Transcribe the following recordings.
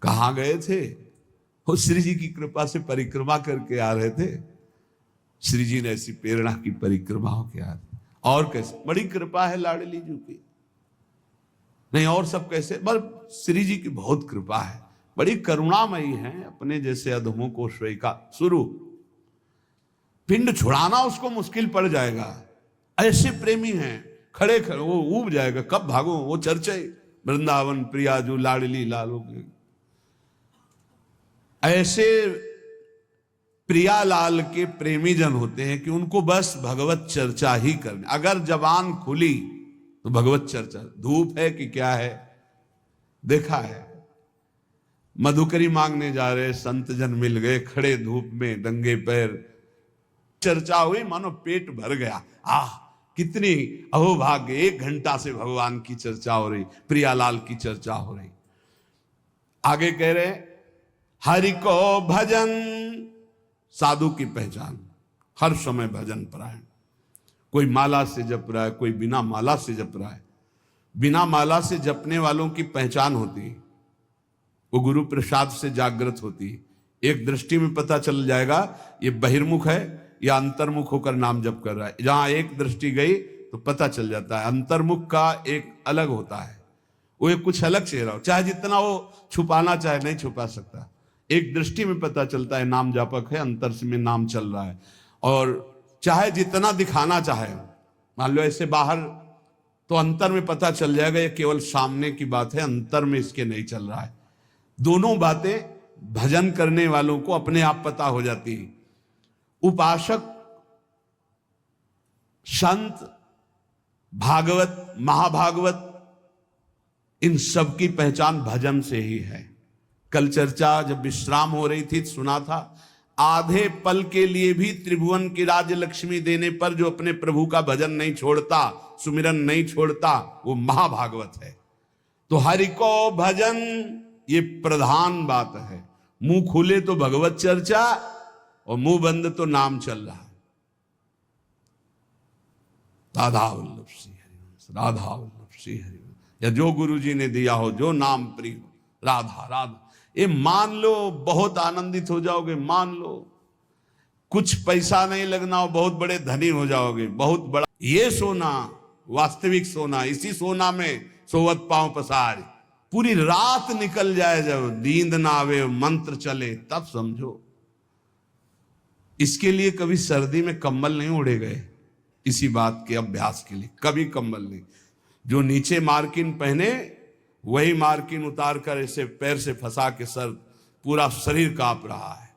कहाँ गए थे? वो श्री जी की कृपा से परिक्रमा करके आ रहे थे। श्री जी ने ऐसी प्रेरणा की परिक्रमा होके आ रहे। और कैसे बड़ी कृपा है लाडली जी की, नहीं और सब कैसे, बस श्री जी की बहुत कृपा है, बड़ी करुणामयी है। अपने जैसे अधमों को स्वीकार शुरू पिंड छुड़ाना उसको मुश्किल पड़ जाएगा, ऐसे प्रेमी हैं, खड़े खड़े वो ऊब जाएगा, कब भागो। वो चर्चा वृंदावन प्रिया जो लाडली लालो के, ऐसे प्रियालाल के प्रेमी जन होते हैं कि उनको बस भगवत चर्चा ही करनी। अगर जबान खुली तो भगवत चर्चा। धूप है कि क्या है, देखा है, मधुकरी मांगने जा रहे संत जन मिल गए, खड़े धूप में नंगे पैर, चर्चा हुई, मानो पेट भर गया। कितनी अहोभाग्य, 1 घंटा से भगवान की चर्चा हो रही, प्रियालाल की चर्चा हो रही। आगे कह रहे हरि को भजन, साधु की पहचान हर समय भजन परायण। कोई माला से जप रहा है, कोई बिना माला से जप रहा है। बिना माला से जपने वालों की पहचान होती है, वो गुरु प्रसाद से जागृत होती है। एक दृष्टि में पता चल जाएगा ये बहिर्मुख है या अंतर्मुख होकर नाम जप कर रहा है। जहां एक दृष्टि गई तो पता चल जाता है। अंतर्मुख का एक अलग होता है, वो एक कुछ अलग चेहरा हो, चाहे जितना वो छुपाना चाहे नहीं छुपा सकता। एक दृष्टि में पता चलता है नाम जापक है, अंतर में नाम चल रहा है। और चाहे जितना दिखाना चाहे, मान लो ऐसे बाहर, तो अंतर में पता चल जाएगा ये केवल सामने की बात है, अंतर में इसके नहीं चल रहा है। दोनों बातें भजन करने वालों को अपने आप पता हो जाती है। उपासक, संत, भागवत, महाभागवत, इन सब की पहचान भजन से ही है। कल चर्चा जब विश्राम हो रही थी सुना था, आधे पल के लिए भी त्रिभुवन की राज्य लक्ष्मी देने पर जो अपने प्रभु का भजन नहीं छोड़ता, सुमिरन नहीं छोड़ता, वो महाभागवत है। तो हरि को भजन ये प्रधान बात है। मुंह खुले तो भगवत चर्चा और मुंह बंद तो नाम चल रहा है। राधा वल्लभ श्री हरिवंश, राधा वल्लभ श्री हरिवंश, या जो गुरु जी ने दिया हो, जो नाम प्रिय हो, राधा राधा, ये मान लो, बहुत आनंदित हो जाओगे। मान लो कुछ पैसा नहीं लगना हो, बहुत बड़े धनी हो जाओगे, बहुत बड़ा। ये सोना वास्तविक सोना, इसी सोना में सोवत पांव पसार, पूरी रात निकल जाए, जब नींद ना आवे, मंत्र चले, तब समझो। इसके लिए कभी सर्दी में कंबल नहीं ओढ़े गए, इसी बात के अभ्यास के लिए कभी कंबल नहीं। जो नीचे मार्किन पहने वही मार्किन उतार कर ऐसे पैर से फंसा के सर, पूरा शरीर कांप रहा है।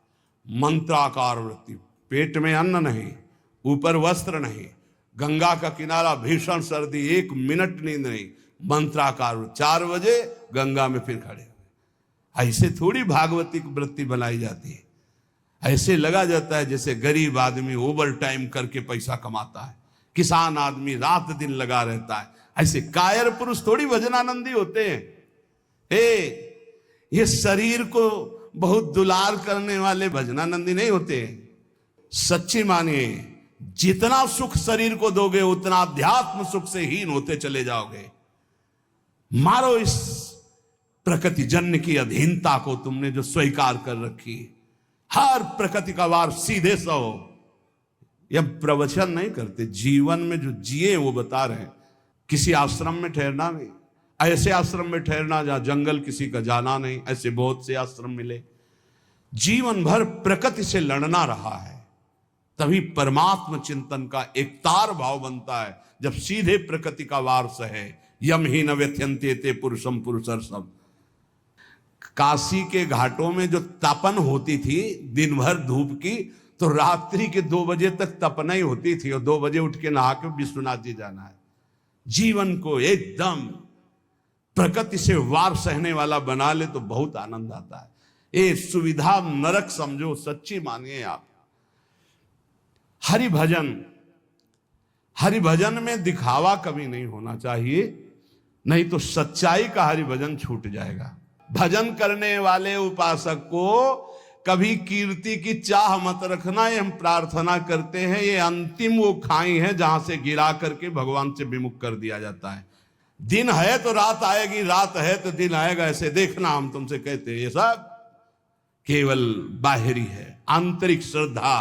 मंत्राकार वृत्ति, पेट में अन्न नहीं, ऊपर वस्त्र नहीं, गंगा का किनारा, भीषण सर्दी, 1 मिनट नींद नहीं, मंत्राकार। 4 बजे गंगा में फिर खड़े हुए। ऐसे थोड़ी भागवती की वृत्ति बनाई जाती है। ऐसे लगा जाता है जैसे गरीब आदमी ओवर टाइम करके पैसा कमाता है, किसान आदमी रात दिन लगा रहता है। ऐसे कायर पुरुष थोड़ी भजनानंदी होते हैं। ये शरीर को बहुत दुलार करने वाले भजनानंदी नहीं होते। सच्ची मानिए, जितना सुख शरीर को दोगे उतना अध्यात्म सुख से हीन होते चले जाओगे। मारो इस प्रकृति जन्य की अधीनता को, तुमने जो स्वीकार कर रखी। हर प्रकृति का वार सीधे सो। यह प्रवचन नहीं करते, जीवन में जो जिए वो बता रहे हैं। किसी आश्रम में ठहरना नहीं, ऐसे आश्रम में ठहरना जहां जंगल किसी का जाना नहीं, ऐसे बहुत से आश्रम मिले। जीवन भर प्रकृति से लड़ना रहा है, तभी परमात्म चिंतन का एक तार भाव बनता है। जब सीधे प्रकृति का वार सहे, यम ही न व्यथ्यन्ते ते पुरुषम पुरुषर्षम। काशी के घाटों में जो तपन होती थी दिन भर धूप की, तो रात्रि के 2 बजे तक तपना ही होती थी, और 2 बजे उठ के नहा के विश्वनाथ जी जाना है। जीवन को एकदम प्रकृति से वार सहने वाला बना ले तो बहुत आनंद आता है। ये सुविधा नरक समझो, सच्ची मानिए आप। हरि भजन में दिखावा कभी नहीं होना चाहिए, नहीं तो सच्चाई का हरि भजन छूट जाएगा। भजन करने वाले उपासक को कभी कीर्ति की चाह मत रखना, ये हम प्रार्थना करते हैं। ये अंतिम वो खाई है जहां से गिरा करके भगवान से विमुख कर दिया जाता है। दिन है तो रात आएगी, रात है तो दिन आएगा, ऐसे देखना हम तुमसे कहते हैं। ये सब केवल बाहरी है। आंतरिक श्रद्धा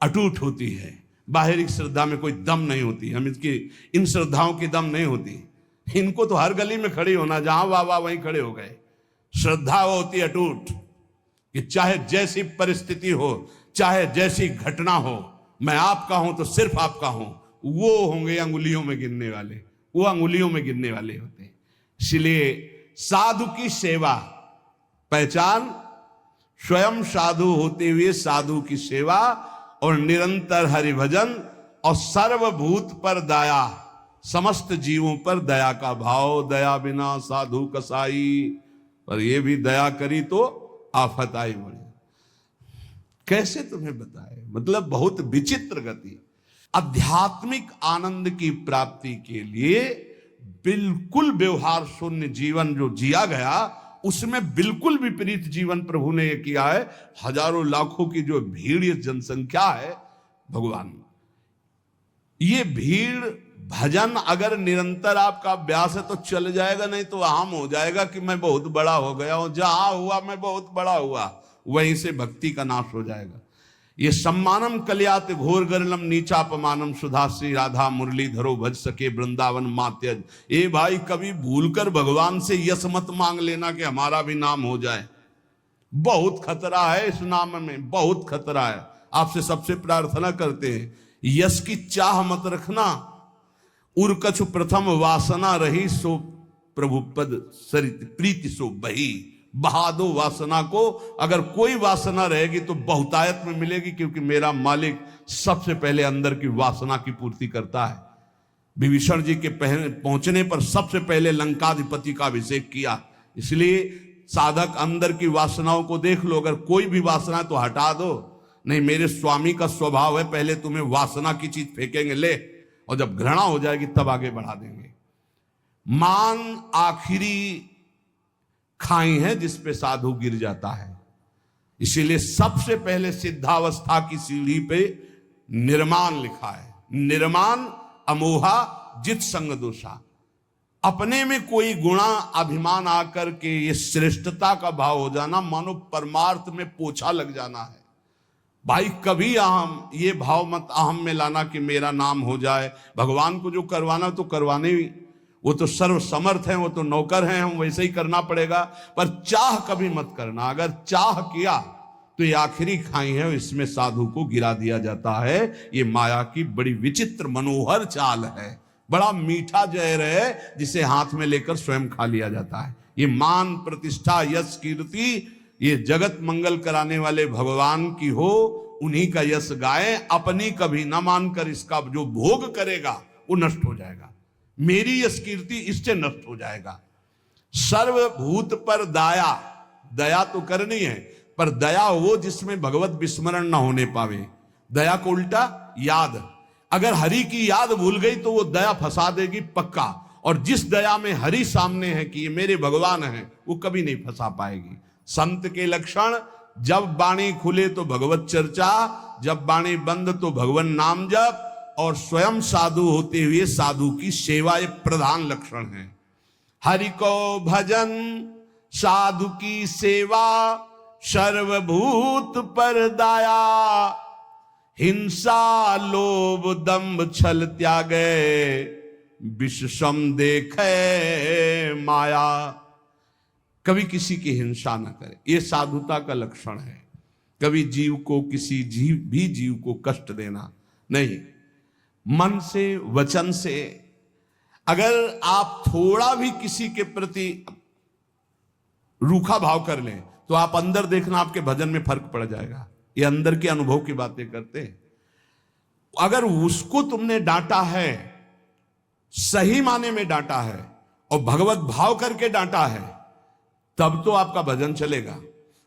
अटूट होती है, बाहरी श्रद्धा में कोई दम नहीं होती। हम इन श्रद्धाओं की दम नहीं होती। इनको तो हर गली में खड़ी होना, जहां वाह वाह वहीं खड़े हो गए। श्रद्धा वो होती है अटूट, कि चाहे जैसी परिस्थिति हो, चाहे जैसी घटना हो, मैं आपका हूं तो सिर्फ आपका हूं। वो होंगे अंगुलियों में गिनने वाले, वो अंगुलियों में गिनने वाले होते हैं। इसलिए साधु की सेवा पहचान, स्वयं साधु होते हुए साधु की सेवा, और निरंतर हरिभजन, और सर्वभूत पर दया, समस्त जीवों पर दया का भाव। दया बिना साधु कसाई, पर ये भी दया करी तो आफत आई बड़ी। कैसे तुम्हें बताए, मतलब बहुत विचित्र गति। आध्यात्मिक आनंद की प्राप्ति के लिए बिल्कुल व्यवहार शून्य जीवन जो जिया गया, उसमें बिल्कुल विपरीत जीवन प्रभु ने ये किया है। हजारों लाखों की जो भीड़, ये जनसंख्या है भगवान, ये भीड़ भजन अगर निरंतर आपका अभ्यास है तो चल जाएगा, नहीं तो आम हो जाएगा कि मैं बहुत बड़ा हो गया हूं, जहां हुआ मैं बहुत बड़ा हुआ, वहीं से भक्ति का नाश हो जाएगा। ये सम्मानम कल्यात घोर गरलम नीचापमानम सुधा श्री राधा मुरली धरो भज सके वृंदावन मात्यज। ए भाई, कभी भूलकर भगवान से यश मत मांग लेना कि हमारा भी नाम हो जाए। बहुत खतरा है इस नाम में, बहुत खतरा है। आपसे सबसे प्रार्थना करते हैं, यश की चाह मत रखना। उर्कछु प्रथम वासना रही, सो प्रभु पद सरित प्रीति सो बही। बहा दो वासना को। अगर कोई वासना रहेगी तो बहुतायत में मिलेगी, क्योंकि मेरा मालिक सबसे पहले अंदर की वासना की पूर्ति करता है। विभीषण जी के पहुंचने पर सबसे पहले लंकाधिपति का अभिषेक किया। इसलिए साधक अंदर की वासनाओं को देख लो, अगर कोई भी वासना है तो हटा दो। नहीं, मेरे स्वामी का स्वभाव है, पहले तुम्हें वासना की चीज फेंकेंगे ले, और जब घृणा हो जाएगी तब आगे बढ़ा देंगे। मान आखिरी खाई है जिस पे साधु गिर जाता है। इसीलिए सबसे पहले सिद्धावस्था की सीढ़ी पे निर्माण लिखा है। निर्माण अमोहा जित संग दोषा। अपने में कोई गुणा अभिमान आकर के ये श्रेष्ठता का भाव हो जाना, मानो परमार्थ में पोछा लग जाना है। भाई कभी अहम, ये भाव मत अहम में लाना कि मेरा नाम हो जाए। भगवान को जो करवाना तो करवाने ही, वो तो सर्व समर्थ हैं, वो तो नौकर हैं, हम वैसे ही करना पड़ेगा। पर चाह कभी मत करना। अगर चाह किया तो ये आखिरी खाई है, इसमें साधु को गिरा दिया जाता है। ये माया की बड़ी विचित्र मनोहर चाल है। बड़ा मीठा जहर है जिसे हाथ में लेकर स्वयं खा लिया जाता है। ये मान प्रतिष्ठा यश कीर्ति, ये जगत मंगल कराने वाले भगवान की हो, उन्हीं का यश गाए। अपनी कभी न मानकर इसका जो भोग करेगा वो नष्ट हो जाएगा। मेरी यश कीर्ति इससे नष्ट हो जाएगा। सर्वभूत पर दया, दया तो करनी है, पर दया वो जिसमें भगवत विस्मरण न होने पावे। दया को उल्टा याद, अगर हरि की याद भूल गई तो वो दया फंसा देगी पक्का। और जिस दया में हरि सामने है कि ये मेरे भगवान हैं, वो कभी नहीं फंसा पाएगी। संत के लक्षण, जब वाणी खुले तो भगवत चर्चा, जब वाणी बंद तो भगवान नाम जप, और स्वयं साधु होते हुए साधु की सेवा, ये प्रधान लक्षण है। हरि को भजन, साधु की सेवा, सर्वभूत पर दया, हिंसा लोभ दंभ छल त्यागे, विषम देखे माया। कभी किसी की हिंसा न करे, ये साधुता का लक्षण है। कभी जीव को, किसी जीव को कष्ट देना नहीं। मन से, वचन से, अगर आप थोड़ा भी किसी के प्रति रूखा भाव कर लें तो आप अंदर देखना आपके भजन में फर्क पड़ जाएगा। ये अंदर के अनुभव की बातें करते हैं। अगर उसको तुमने डांटा है, सही माने में डांटा है, और भगवत भाव करके डांटा है, तब तो आपका भजन चलेगा।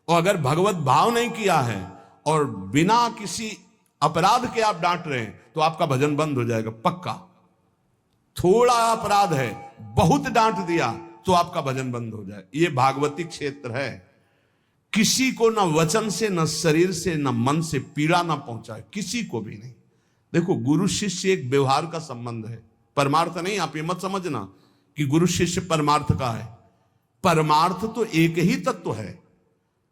और अगर भगवत भाव नहीं किया है और बिना किसी अपराध के आप डांट रहे हैं तो आपका भजन बंद हो जाएगा पक्का। थोड़ा अपराध है, बहुत डांट दिया तो आपका भजन बंद हो जाए। ये भागवती क्षेत्र है। किसी को न वचन से, न शरीर से, न मन से पीड़ा ना पहुंचाए, किसी को भी नहीं। देखो, गुरु शिष्य एक व्यवहार का संबंध है, परमार्थ नहीं। आप ये मत समझना कि गुरु शिष्य परमार्थ का है। परमार्थ तो एक ही तत्व है,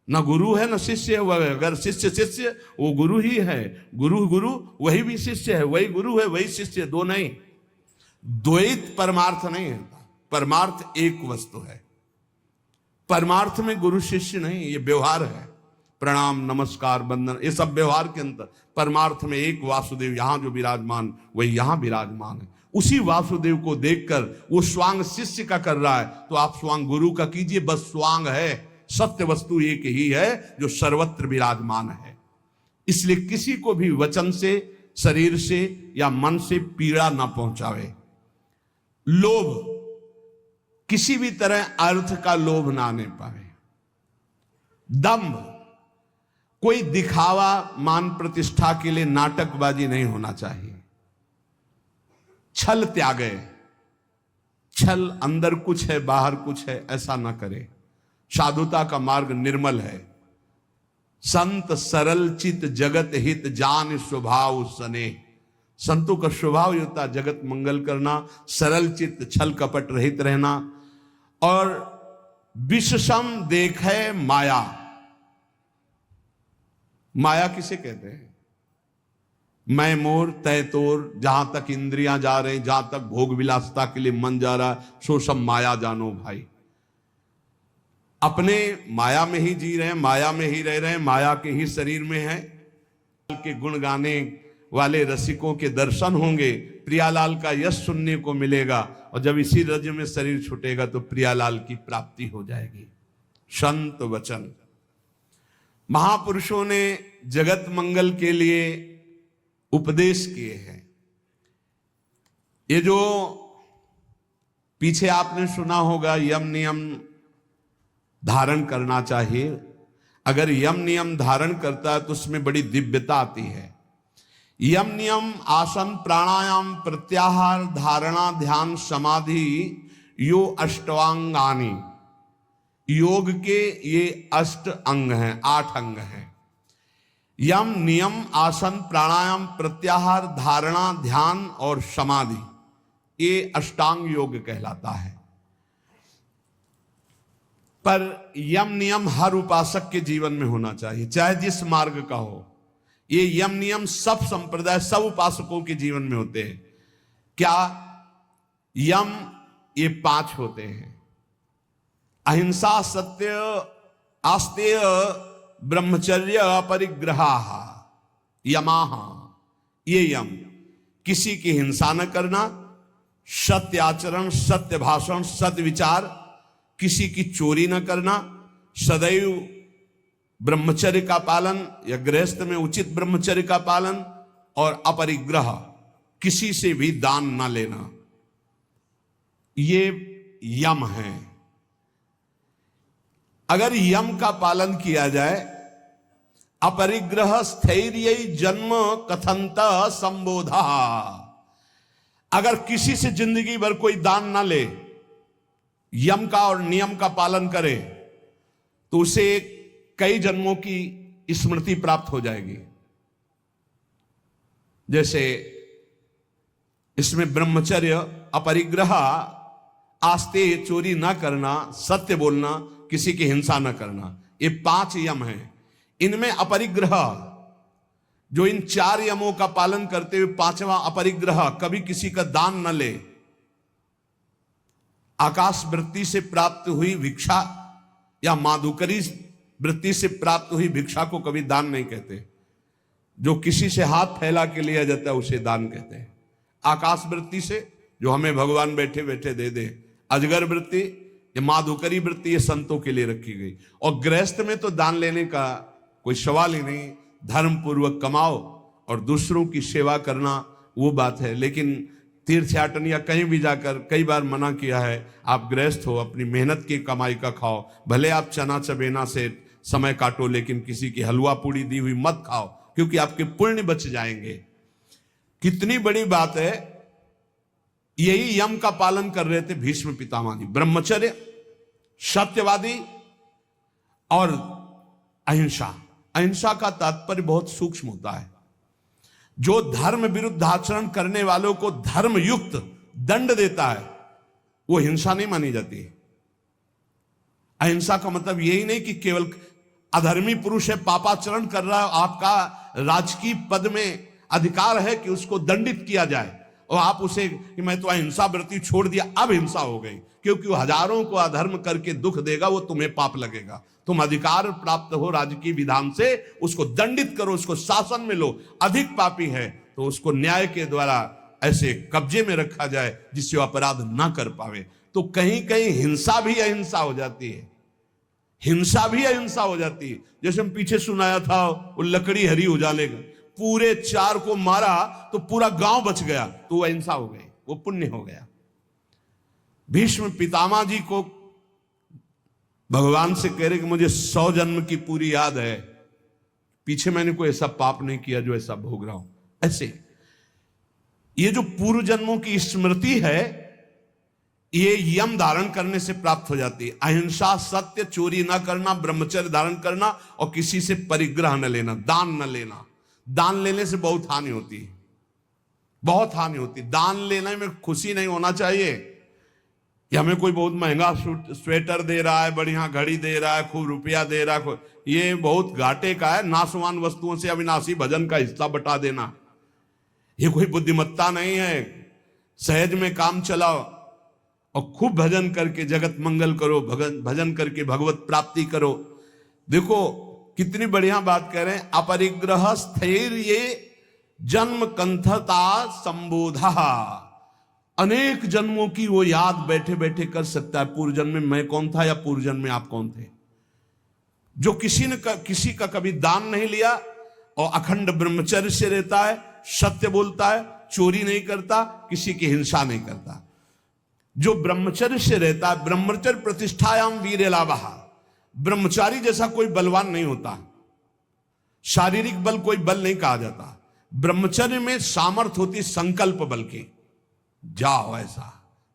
न गुरु है न शिष्य है। अगर शिष्य शिष्य वो गुरु ही है, गुरु गुरु वही भी शिष्य है, वही गुरु है वही शिष्य, दो नहीं। द्वैत परमार्थ नहीं है, परमार्थ एक वस्तु है। परमार्थ में गुरु शिष्य नहीं, ये व्यवहार है, प्रणाम नमस्कार वंदन, ये सब व्यवहार के अंतर। परमार्थ में एक वासुदेव यहां जो विराजमान वही यहां विराजमान है। उसी वासुदेव को देखकर वो स्वांग शिष्य का कर रहा है, तो आप स्वांग गुरु का कीजिए। बस स्वांग है, सत्य वस्तु एक ही है जो सर्वत्र विराजमान है। इसलिए किसी को भी वचन से, शरीर से या मन से पीड़ा ना पहुंचावे। लोभ, किसी भी तरह अर्थ का लोभ ना आने पाए। दंभ, कोई दिखावा मान प्रतिष्ठा के लिए नाटकबाजी नहीं होना चाहिए। छल त्यागे, छल अंदर कुछ है बाहर कुछ है ऐसा ना करे। साधुता का मार्ग निर्मल है। संत सरल चित जगत हित जान स्वभाव सने। संतों का स्वभाव होता है जगत मंगल करना, सरल चित्त, छल कपट रहित रहना। और विषसम देखे माया। माया किसे कहते हैं? मैं मोर तय तोर, जहां तक इंद्रियां जा रही, जहां तक भोग विलासता के लिए मन जा रहा, सो सब माया जानो भाई। अपने माया में ही जी रहे हैं, माया में ही रह रहे हैं, माया के ही शरीर में है। के गुण गाने वाले रसिकों के दर्शन होंगे, प्रियालाल का यश सुनने को मिलेगा, और जब इसी रज में शरीर छूटेगा तो प्रियालाल की प्राप्ति हो जाएगी। संत वचन, महापुरुषों ने जगत मंगल के लिए उपदेश किए हैं। ये जो पीछे आपने सुना होगा यम नियम धारण करना चाहिए, अगर यम नियम धारण करता है तो उसमें बड़ी दिव्यता आती है। यम नियम आसन प्राणायाम प्रत्याहार धारणा ध्यान समाधि यो अष्टांगानी। योग के ये 8 अंग हैं, 8 अंग हैं। यम नियम आसन प्राणायाम प्रत्याहार धारणा ध्यान और समाधि, ये अष्टांग योग कहलाता है। पर यम नियम हर उपासक के जीवन में होना चाहिए, चाहे जिस मार्ग का हो। ये यम नियम सब संप्रदाय, सब उपासकों के जीवन में होते हैं। क्या यम? ये 5 होते हैं। अहिंसा, सत्य, आस्तेय, ब्रह्मचर्य, अपरिग्रहा, यमाहा, ये यम। किसी की हिंसा न करना, सत्य आचरण, सत्य भाषण, सत्य विचार, किसी की चोरी न करना, सदैव ब्रह्मचर्य का पालन या गृहस्थ में उचित ब्रह्मचर्य का पालन, और अपरिग्रह, किसी से भी दान न लेना, ये यम है। अगर यम का पालन किया जाए, अपरिग्रह स्थैर्य जन्म कथंत संबोधा, अगर किसी से जिंदगी भर कोई दान ना ले, यम का और नियम का पालन करे, तो उसे कई जन्मों की स्मृति प्राप्त हो जाएगी। जैसे इसमें ब्रह्मचर्य, अपरिग्रह, आस्ते, चोरी ना करना, सत्य बोलना, किसी की हिंसा न करना, ये 5 यम हैं। इनमें अपरिग्रह, जो इन 4 यमों का पालन करते हुए 5वां अपरिग्रह, कभी किसी का दान न ले। आकाश वृत्ति से प्राप्त हुई भिक्षा या माधुकरी वृत्ति से प्राप्त हुई भिक्षा को कभी दान नहीं कहते। जो किसी से हाथ फैला के लिया जाता है उसे दान कहते हैं। आकाश वृत्ति से जो हमें भगवान बैठे बैठे दे दे, अजगर वृत्ति, ये माधुकरी वृत्ति, ये संतों के लिए रखी गई। और गृहस्थ में तो दान लेने का कोई सवाल ही नहीं। धर्म पूर्वक कमाओ और दूसरों की सेवा करना वो बात है। लेकिन तीर्थयाटन या कहीं भी जाकर कई बार मना किया है, आप गृहस्थ हो, अपनी मेहनत की कमाई का खाओ, भले आप चना चबेना से समय काटो, लेकिन किसी की हलवा पूड़ी दी हुई मत खाओ, क्योंकि आपके पुण्य बच जाएंगे। कितनी बड़ी बात है। यही यम का पालन कर रहे थे भीष्म पितामह जी। ब्रह्मचर्य, सत्यवादी और अहिंसा। अहिंसा का तात्पर्य बहुत सूक्ष्म होता है। जो धर्म विरुद्ध आचरण करने वालों को धर्म युक्त दंड देता है, वो हिंसा नहीं मानी जाती है। अहिंसा का मतलब यही नहीं कि केवल अधर्मी पुरुष है, पापाचरण कर रहा है, आपका राजकीय पद में अधिकार है कि उसको दंडित किया जाए और आप उसे कि मैं तो अहिंसा व्रती छोड़ दिया, अब हिंसा हो गई, क्योंकि वो हजारों को अधर्म करके दुख देगा, वो तुम्हें पाप लगेगा। तुम अधिकार प्राप्त हो राजकीय विधान से, उसको दंडित करो, उसको शासन में लो। अधिक पापी है तो उसको न्याय के द्वारा ऐसे कब्जे में रखा जाए जिससे वो अपराध ना कर पावे। तो कहीं कहीं हिंसा भी अहिंसा हो जाती है, हिंसा भी अहिंसा हो जाती है। जैसे हम पीछे सुनाया था वो लकड़ी हरी उजाले का, पूरे 4 को मारा तो पूरा गांव बच गया, तो वो अहिंसा हो गई, वो पुण्य हो गया। भीष्म पितामह जी को भगवान से कह रहे कि मुझे 100 जन्म की पूरी याद है, पीछे मैंने कोई ऐसा पाप नहीं किया जो ऐसा भोग रहा हूं। ऐसे ये जो पूर्व जन्मों की स्मृति है, ये यम धारण करने से प्राप्त हो जाती है। अहिंसा, सत्य, चोरी ना करना, ब्रह्मचर्य धारण करना और किसी से परिग्रह न लेना, दान न लेना। दान लेने से बहुत हानि होती है, बहुत हानि होती है। दान लेने में खुशी नहीं होना चाहिए कि हमें कोई बहुत महंगा स्वेटर दे रहा है, बढ़िया घड़ी दे रहा है, खूब रुपया दे रहा है, ये बहुत घाटे का है। नाशवान वस्तुओं से अविनाशी भजन का हिस्सा बटा देना, ये कोई बुद्धिमत्ता नहीं है। सहज में काम चलाओ और खूब भजन करके जगत मंगल करो, भजन करके भगवत प्राप्ति करो। देखो कितनी बढ़िया बात कह रहे हैं, अपरिग्रह स्थैर्य जन्म कंथता संबोधा। अनेक जन्मों की वो याद बैठे बैठे कर सकता है, पूर्व जन्म में मैं कौन था या पूर्व जन्म में आप कौन थे। जो किसी का कभी दान नहीं लिया और अखंड ब्रह्मचर्य से रहता है, सत्य बोलता है, चोरी नहीं करता, किसी की हिंसा नहीं करता, जो ब्रह्मचर्य से रहता है, ब्रह्मचर्य प्रतिष्ठायाम वीर लाभः। ब्रह्मचारी जैसा कोई बलवान नहीं होता, शारीरिक बल कोई बल नहीं कहा जाता। ब्रह्मचर्य में सामर्थ्य होती संकल्प बल की, जाओ ऐसा,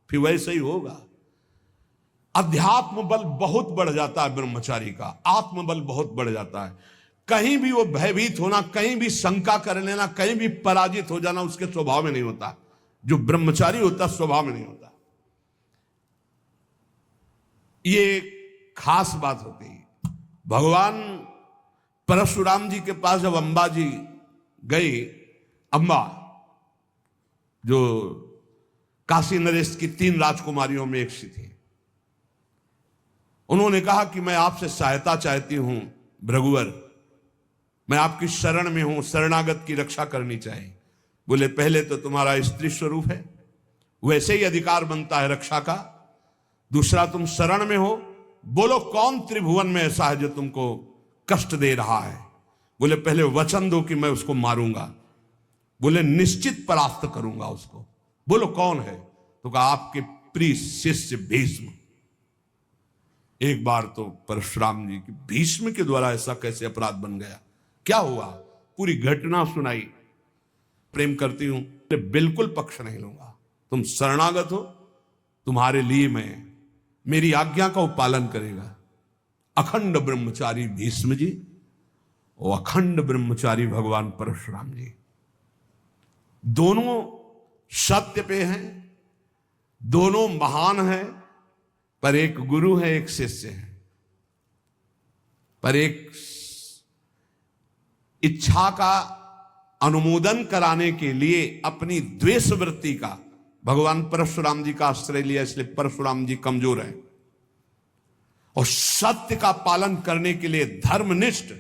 फिर वैसे ही होगा। अध्यात्म बल बहुत बढ़ जाता है ब्रह्मचारी का, आत्म बल बहुत बढ़ जाता है। कहीं भी वो भयभीत होना, कहीं भी शंका कर लेना, कहीं भी पराजित हो जाना उसके स्वभाव में नहीं होता। जो ब्रह्मचारी होता स्वभाव में नहीं होता। ये खास बात होती है। भगवान परशुराम जी के पास जब अंबा जी गई, अंबा जो काशी नरेश की 3 राजकुमारियों में एक सी थी, उन्होंने कहा कि मैं आपसे सहायता चाहती हूं भृगुवर, मैं आपकी शरण में हूं, शरणागत की रक्षा करनी चाहिए। बोले पहले तो तुम्हारा स्त्री स्वरूप है, वैसे ही अधिकार बनता है रक्षा का। दूसरा तुम शरण में हो, बोलो कौन त्रिभुवन में ऐसा है जो तुमको कष्ट दे रहा है। बोले पहले वचन दो कि मैं उसको मारूंगा। बोले निश्चित परास्त करूंगा उसको। बोलो कौन है, तो कहा आपके प्रिय शिष्य भीष्म। एक बार तो परशुराम जी की भीष्म के द्वारा ऐसा कैसे अपराध बन गया, क्या हुआ, पूरी घटना सुनाई। प्रेम करती हूं, बिल्कुल पक्ष नहीं लूंगा, तुम शरणागत हो, तुम्हारे लिए मैं मेरी आज्ञा का पालन करेगा। अखंड ब्रह्मचारी भीष्म जी और अखंड ब्रह्मचारी भगवान परशुराम जी, दोनों सत्य पे हैं, दोनों महान हैं, पर एक गुरु है एक शिष्य है। पर एक इच्छा का अनुमोदन कराने के लिए अपनी द्वेष वृत्ति का भगवान परशुराम जी का आश्रय लिया, इसलिए परशुराम जी कमजोर है। और सत्य का पालन करने के लिए धर्मनिष्ठ,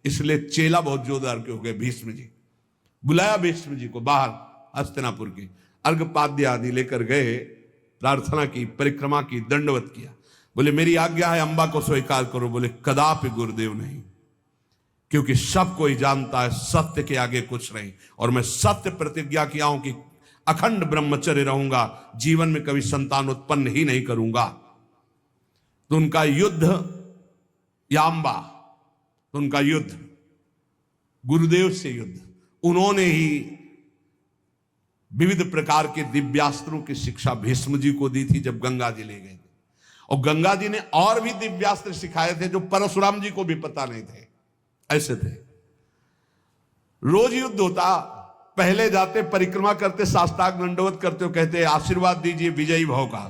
इसलिए चेला बहुत जोरदार के हो गए भीष्म जी। बुलाया भीष्म जी को बाहर हस्तिनापुर की, अर्घपाद्य आदि लेकर गए, प्रार्थना की, परिक्रमा की, दंडवत किया। बोले मेरी आज्ञा है अंबा को स्वीकार करो। बोले कदापि गुरुदेव नहीं, क्योंकि सब कोई जानता है सत्य के आगे कुछ नहीं, और मैं सत्य प्रतिज्ञा किया हूं कि अखंड ब्रह्मचर्य रहूंगा, जीवन में कभी संतान उत्पन्न ही नहीं करूंगा। तो उनका युद्ध या अंबा, तो उनका युद्ध गुरुदेव से युद्ध, उन्होंने ही विविध प्रकार के दिव्यास्त्रों की शिक्षा भीष्म जी को दी थी जब गंगा जी ले गए थे। और गंगा जी ने और भी दिव्यास्त्र सिखाए थे जो परशुराम जी को भी पता नहीं थे। ऐसे थे, रोज युद्ध होता, पहले जाते, परिक्रमा करते, साष्टांग दंडवत करते हो, कहते आशीर्वाद दीजिए विजयी भव का।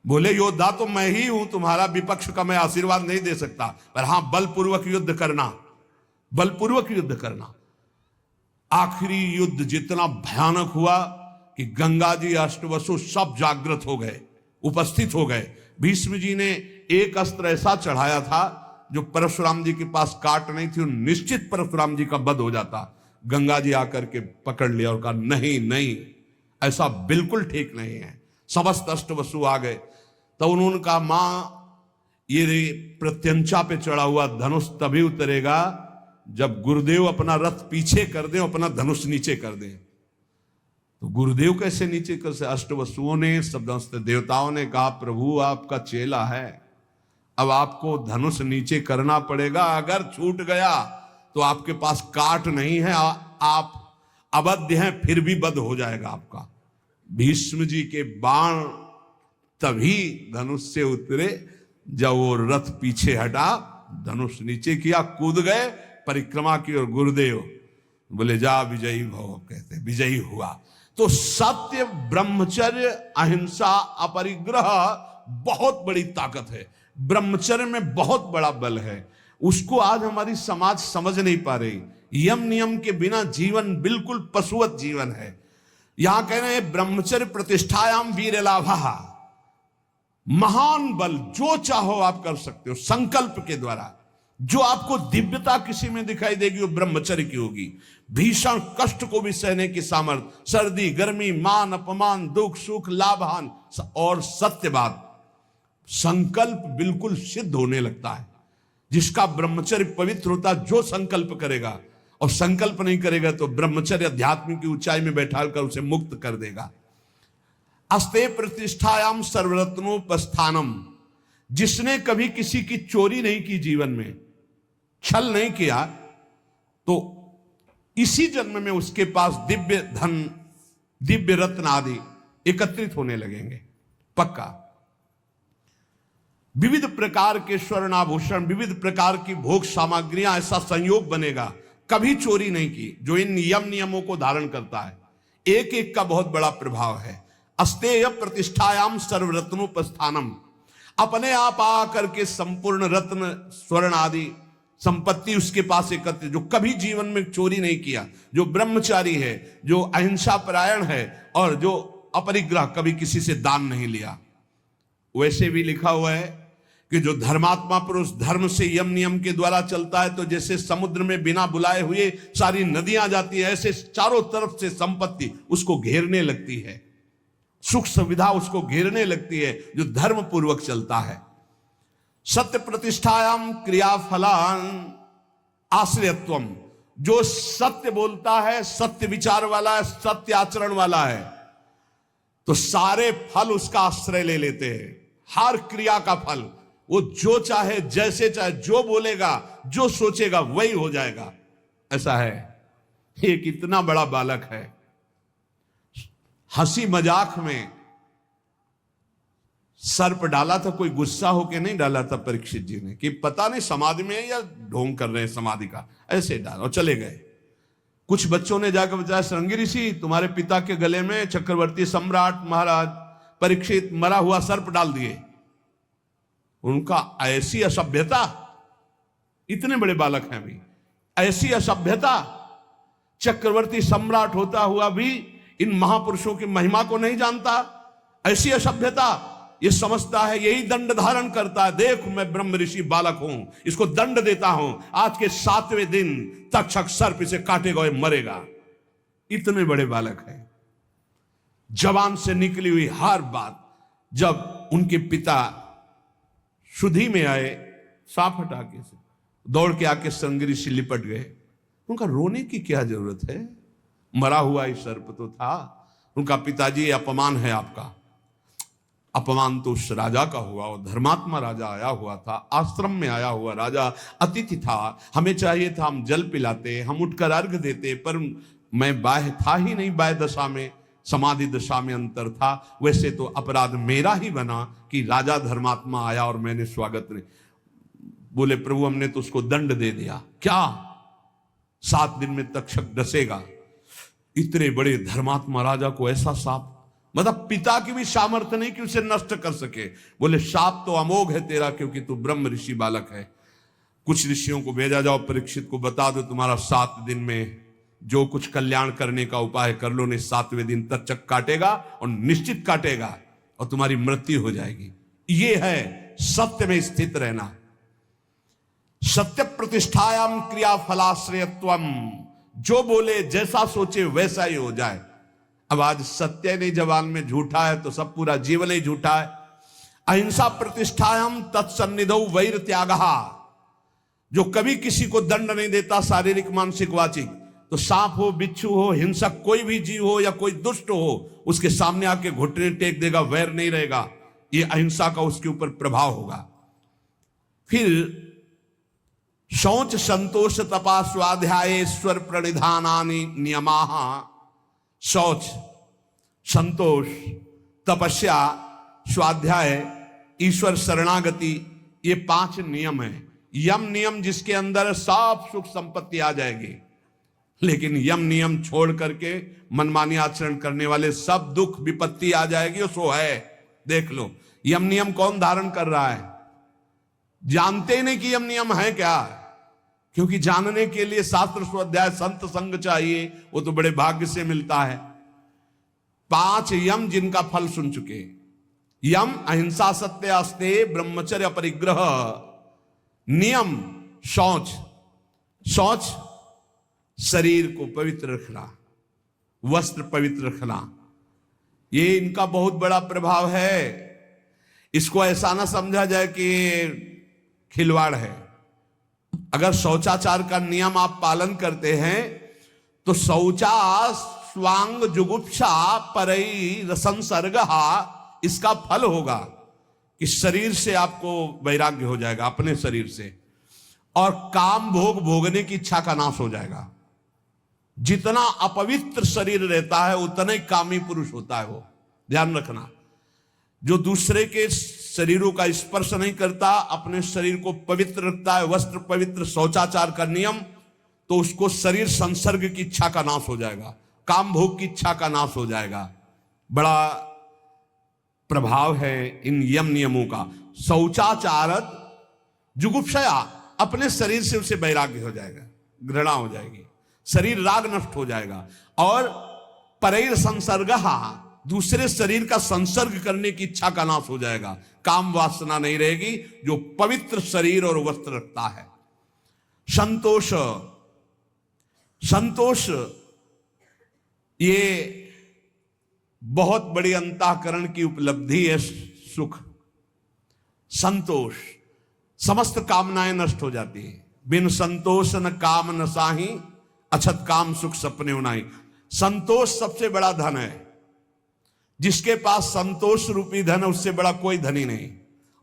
बोले योद्धा तो मैं ही हूं, तुम्हारा विपक्ष का मैं आशीर्वाद नहीं दे सकता, पर हां बलपूर्वक युद्ध करना, बलपूर्वक युद्ध करना। आखिरी युद्ध जितना भयानक हुआ कि गंगा जी अष्टवसु सब जागृत हो गए, उपस्थित हो गए। भीष्म जी ने एक अस्त्र ऐसा चढ़ाया था जो परशुराम जी के पास काट नहीं थी, निश्चित परशुराम जी का वध हो जाता। गंगा जी आकर के पकड़ लिया और कहा नहीं नहीं, ऐसा बिल्कुल ठीक नहीं है। समस्त अष्टवसु आ गए। तो उन्होंने कहा मां, ये प्रत्यंचा पे चढ़ा हुआ धनुष तभी उतरेगा जब गुरुदेव अपना रथ पीछे कर दें, अपना धनुष नीचे कर दें। तो गुरुदेव कैसे नीचे कर से? अष्टवसुओं ने, समस्त देवताओं ने कहा प्रभु आपका चेला है, अब आपको धनुष नीचे करना पड़ेगा। अगर छूट गया तो आपके पास काट नहीं है, आप अबद्ध हैं, फिर भी बध हो जाएगा आपका। भीष्म जी के बाण तभी धनुष से उतरे जब वो रथ पीछे हटा, धनुष नीचे किया, कूद गए, परिक्रमा की और गुरुदेव बोले जा विजयी भव, कहते विजयी हुआ। तो सत्य, ब्रह्मचर्य, अहिंसा, अपरिग्रह बहुत बड़ी ताकत है। ब्रह्मचर्य में बहुत बड़ा बल है, उसको आज हमारी समाज समझ नहीं पा रही। यम नियम के बिना जीवन बिल्कुल पशुवत जीवन है। यहां कह रहे हैं ब्रह्मचर्य प्रतिष्ठायाम वीर लाभा, महान बल, जो चाहो आप कर सकते हो संकल्प के द्वारा। जो आपको दिव्यता किसी में दिखाई देगी वो ब्रह्मचर्य की होगी। भीषण कष्ट को भी सहने की सामर्थ्य, सर्दी गर्मी, मान अपमान, दुख सुख, लाभ हानि और सत्यवाद, संकल्प बिल्कुल सिद्ध होने लगता है। जिसका ब्रह्मचर्य पवित्र होता, जो संकल्प करेगा, और संकल्प नहीं करेगा तो ब्रह्मचर्य अध्यात्म की ऊंचाई में बैठा कर उसे मुक्त कर देगा। अस्ते प्रतिष्ठायाम सर्वरत्नोपस्थानम, जिसने कभी किसी की चोरी नहीं की, जीवन में छल नहीं किया, तो इसी जन्म में उसके पास दिव्य धन, दिव्य रत्न आदि एकत्रित होने लगेंगे, पक्का। विविध प्रकार के स्वर्ण आभूषण, विविध प्रकार की भोग सामग्रियां, ऐसा संयोग बनेगा। कभी चोरी नहीं की, जो इन नियमों को धारण करता है। एक एक का बहुत बड़ा प्रभाव है। अस्तेय प्रतिष्ठायाम सर्वरत्नोपस्थानम, अपने आप आकर के संपूर्ण रत्न, स्वर्ण आदि संपत्ति उसके पास एकत्र, जो कभी जीवन में चोरी नहीं किया, जो ब्रह्मचारी है, जो अहिंसा परायण है, और जो अपरिग्रह, कभी किसी से दान नहीं लिया। वैसे भी लिखा हुआ है कि जो धर्मात्मा पुरुष धर्म से यम नियम के द्वारा चलता है, तो जैसे समुद्र में बिना बुलाए हुए सारी नदियां जाती है, ऐसे चारों तरफ से संपत्ति उसको घेरने लगती है, सुख सुविधा उसको घेरने लगती है, जो धर्म पूर्वक चलता है। सत्य प्रतिष्ठायाम क्रियाफलान आश्रयत्वम, जो सत्य बोलता है, सत्य विचार वाला है, सत्य आचरण वाला है, तो सारे फल उसका आश्रय ले लेते हैं। हर क्रिया का फल वो जो चाहे, जैसे चाहे, जो बोलेगा, जो सोचेगा वही हो जाएगा। ऐसा है। एक इतना बड़ा बालक है, हंसी मजाक में सर्प डाला था, कोई गुस्सा होके नहीं डाला था परीक्षित जी ने, कि पता नहीं समाधि में है या ढोंग कर रहे हैं समाधि का, ऐसे डाला और चले गए। कुछ बच्चों ने जाकर बताया, श्रृंगी ऋषि तुम्हारे पिता के गले में चक्रवर्ती सम्राट महाराज परीक्षित मरा हुआ सर्प डाल दिए। उनका ऐसी असभ्यता, इतने बड़े बालक हैं अभी, ऐसी असभ्यता, चक्रवर्ती सम्राट होता हुआ भी इन महापुरुषों की महिमा को नहीं जानता। ऐसी असभ्यता, ये समझता है यही दंड धारण करता है, देख मैं ब्रह्म ऋषि बालक हूं, इसको दंड देता हूं, आज के 7वें दिन तक्षक सर्प इसे काटेगा और मरेगा। इतने बड़े बालक हैं। जबान से निकली हुई हर बात, जब उनके पिता शुद्धि में आए, साफ हटाके से दौड़ के आके श्रृंगी ऋषि लिपट गए। उनका रोने की क्या जरूरत है, मरा हुआ ही सर्प तो था। उनका पिताजी, अपमान है आपका। अपमान तो उस राजा का हुआ, वो धर्मात्मा राजा आया हुआ था, आश्रम में आया हुआ राजा, अतिथि था। हमें चाहिए था हम जल पिलाते, हम उठकर अर्घ देते, पर मैं बाह्य था ही नहीं, बाह्य दशा में, समाधि दशा में अंतर था। वैसे तो अपराध मेरा ही बना कि राजा धर्मात्मा आया और मैंने स्वागत नहीं। बोले प्रभु हमने तो उसको दंड दे दिया, क्या 7 दिन में तक्षक डसेगा। इतने बड़े धर्मात्मा राजा को ऐसा साफ मतलब पिता की भी सामर्थ्य नहीं कि उसे नष्ट कर सके। बोले शाप तो अमोघ है तेरा, क्योंकि तू ब्रह्म ऋषि बालक है। कुछ ऋषियों को भेजा, जाओ परीक्षित को बता दो तुम्हारा 7 दिन में जो कुछ कल्याण करने का उपाय कर लो, नहीं 7वें दिन तच्चक काटेगा और निश्चित काटेगा और तुम्हारी मृत्यु हो जाएगी। ये है सत्य में स्थित रहना। सत्य प्रतिष्ठायाम क्रिया फलाश्रयत्वम, जो बोले जैसा सोचे वैसा ही हो जाए। अब आज सत्य नहीं जवान में झूठा है तो सब पूरा जीवन ही झूठा है। अहिंसा प्रतिष्ठायाम तत्सन्निधौ वैर त्यागः, जो कभी किसी को दंड नहीं देता शारीरिक मानसिक वाचिक, तो सांप हो बिच्छू हो हिंसक कोई भी जीव हो या कोई दुष्ट हो, उसके सामने आके घुटने टेक देगा, वैर नहीं रहेगा। ये अहिंसा का उसके ऊपर प्रभाव होगा। फिर शौच संतोष तपा स्वाध्याय ईश्वर प्रणिधानानि नियमाः, शौच संतोष तपस्या स्वाध्याय ईश्वर शरणागति, ये 5 नियम है। यम नियम जिसके अंदर सब सुख संपत्ति आ जाएगी, लेकिन यम नियम छोड़ करके मनमानी आचरण करने वाले सब दुख विपत्ति आ जाएगी। और सो है, देख लो यम नियम कौन धारण कर रहा है, जानते ही नहीं कि यम नियम है क्या, क्योंकि जानने के लिए शास्त्र स्वाध्याय संत संग चाहिए, वो तो बड़े भाग्य से मिलता है। 5 यम जिनका फल सुन चुके, यम अहिंसा सत्य अस्ते ब्रह्मचर्य परिग्रह, नियम शौच, शौच शरीर को पवित्र रखना, वस्त्र पवित्र रखना, ये इनका बहुत बड़ा प्रभाव है। इसको ऐसा ना समझा जाए कि खिलवाड़ है। अगर शौचाचार का नियम आप पालन करते हैं तो शौचा स्वांग जुगुप्सा परई रसंसर्ग, इसका फल होगा कि शरीर से आपको वैराग्य हो जाएगा, अपने शरीर से, और काम भोग भोगने की इच्छा का नाश हो जाएगा। जितना अपवित्र शरीर रहता है उतना ही कामी पुरुष होता है वो, ध्यान रखना। जो दूसरे के शरीरों का स्पर्श नहीं करता, अपने शरीर को पवित्र रखता है, वस्त्र पवित्र, शौचाचार का नियम, तो उसको शरीर संसर्ग की इच्छा का नाश हो जाएगा, काम भोग की इच्छा का नाश हो जाएगा। बड़ा प्रभाव है इन यम नियमों का। शौचाचारत जुगुप्सया, अपने शरीर से उसे वैराग्य हो जाएगा, घृणा हो जाएगी, शरीर राग नष्ट हो जाएगा। और परैर संसर्गः, दूसरे शरीर का संसर्ग करने की इच्छा का नाश हो जाएगा, काम वासना नहीं रहेगी, जो पवित्र शरीर और वस्त्र रखता है। संतोष, संतोष ये बहुत बड़ी अंतःकरण की उपलब्धि है। सुख, संतोष, समस्त कामनाएं नष्ट हो जाती है। बिन संतोष न काम न साही, अछत काम सुख सपने उनाई। संतोष सबसे बड़ा धन है। जिसके पास संतोष रूपी धन है उससे बड़ा कोई धन ही नहीं।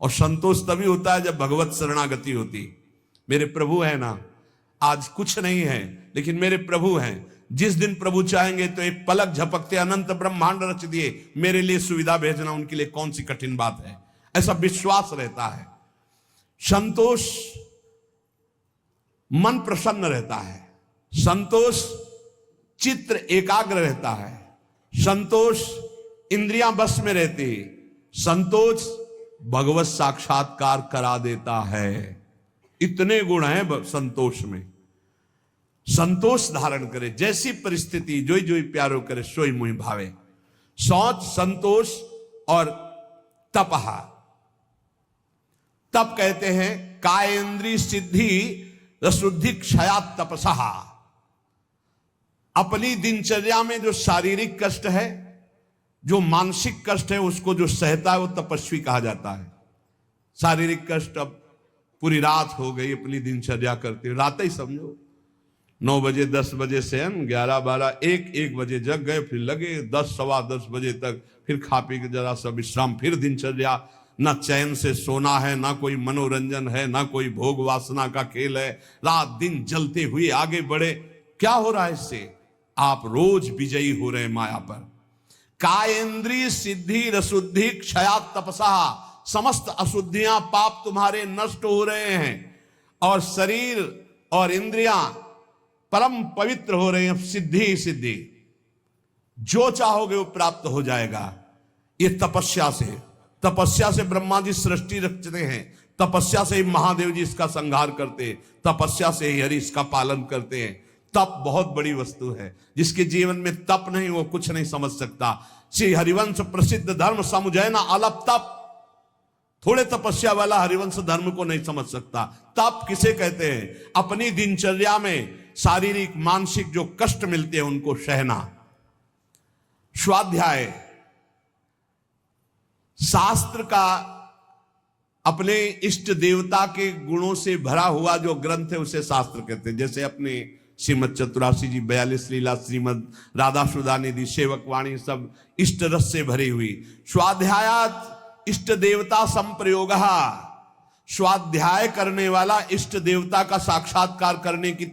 और संतोष तभी होता है जब भगवत शरणागति होती। मेरे प्रभु है ना, आज कुछ नहीं है लेकिन मेरे प्रभु हैं। जिस दिन प्रभु चाहेंगे तो एक पलक झपकते अनंत ब्रह्मांड रच दिए, मेरे लिए सुविधा भेजना उनके लिए कौन सी कठिन बात है, ऐसा विश्वास रहता है। संतोष, मन प्रसन्न रहता है। संतोष, चित्त एकाग्र रहता है। संतोष, इंद्रियां बस में रहती। संतोष, भगवत साक्षात्कार करा देता है। इतने गुण हैं संतोष में। संतोष धारण करे, जैसी परिस्थिति जोई जोई प्यारो करे सोई मुहि भावे। शौच, संतोष और तपहा। तप कहते हैं कायेंद्री सिद्धि रशुद्धि क्षयात तपसहा। अपनी दिनचर्या में जो शारीरिक कष्ट है, जो मानसिक कष्ट है, उसको जो सहता है वो तपस्वी कहा जाता है। शारीरिक कष्ट, अब पूरी रात हो गई अपनी दिनचर्या करते, रात ही समझो 9 बजे 10 बजे से हम 11 12 1 बजे जग गए, फिर लगे 10 सवा 10 बजे तक, फिर खा पी के जरा सा विश्राम, फिर दिनचर्या। ना चैन से सोना है, ना कोई मनोरंजन है, ना कोई भोग वासना का खेल है। रात दिन जलते हुए आगे बढ़े। क्या हो रहा है इससे? आप रोज विजयी हो रहे हैं माया पर। कायेंद्रीय सिद्धि रशुद्धि क्षयात तपसा। समस्त अशुद्धियां पाप तुम्हारे नष्ट हो रहे हैं और शरीर और इंद्रियां परम पवित्र हो रहे हैं। सिद्धि सिद्धि, जो चाहोगे वो प्राप्त हो जाएगा। ये तपस्या से ब्रह्मा जी सृष्टि रचते हैं, तपस्या से ही महादेव जी इसका संहार करते हैं, तपस्या से ही हरि इसका पालन करते हैं। तप बहुत बड़ी वस्तु है, जिसके जीवन में तप नहीं वो कुछ नहीं समझ सकता। श्री हरिवंश प्रसिद्ध धर्म समुझैना अलप तप। थोड़े तपस्या वाला हरिवंश धर्म को नहीं समझ सकता। तप किसे कहते हैं? अपनी दिनचर्या में शारीरिक मानसिक जो कष्ट मिलते हैं उनको सहना। स्वाध्याय शास्त्र का अपने इष्ट देवता के गुणों से भरा हुआ जो ग्रंथ है उसे शास्त्र कहते हैं। जैसे अपने श्रीमद चतुरासी जी 42 लीला, श्रीमद राधा सुधा निधि, सेवक वाणी, सब इष्ट रस से भरी हुई। स्वाध्यायात इष्ट देवता संप्रयोग। स्वाध्याय करने वाला इष्ट देवता का साक्षात्कार करने की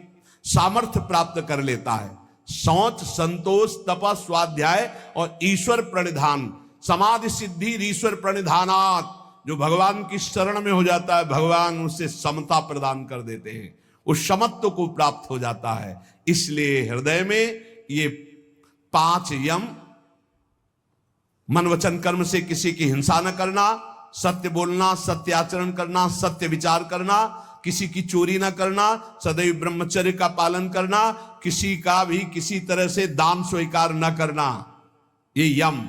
सामर्थ्य प्राप्त कर लेता है। शौच, संतोष, तपस, स्वाध्याय और ईश्वर प्रणिधान, समाधि सिद्धि ईश्वर प्रणिधानात। जो भगवान की शरण में हो जाता है, भगवान उसे समता प्रदान कर देते हैं, उस समत्व को प्राप्त हो जाता है। इसलिए हृदय में ये 5 यम, मन वचन कर्म से किसी की हिंसा न करना, सत्य बोलना, सत्य आचरण करना, सत्य विचार करना, किसी की चोरी न करना, सदैव ब्रह्मचर्य का पालन करना, किसी का भी किसी तरह से दान स्वीकार न करना, ये यम।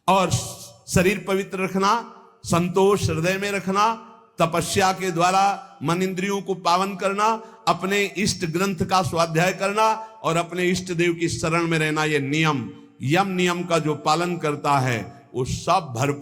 और शरीर पवित्र रखना, संतोष हृदय में रखना, तपस्या के द्वारा मन इंद्रियों को पावन करना, अपने इष्ट ग्रंथ का स्वाध्याय करना और अपने इष्ट देव की शरण में रहना, ये नियम। यम नियम का जो पालन करता है वो सब भरपूर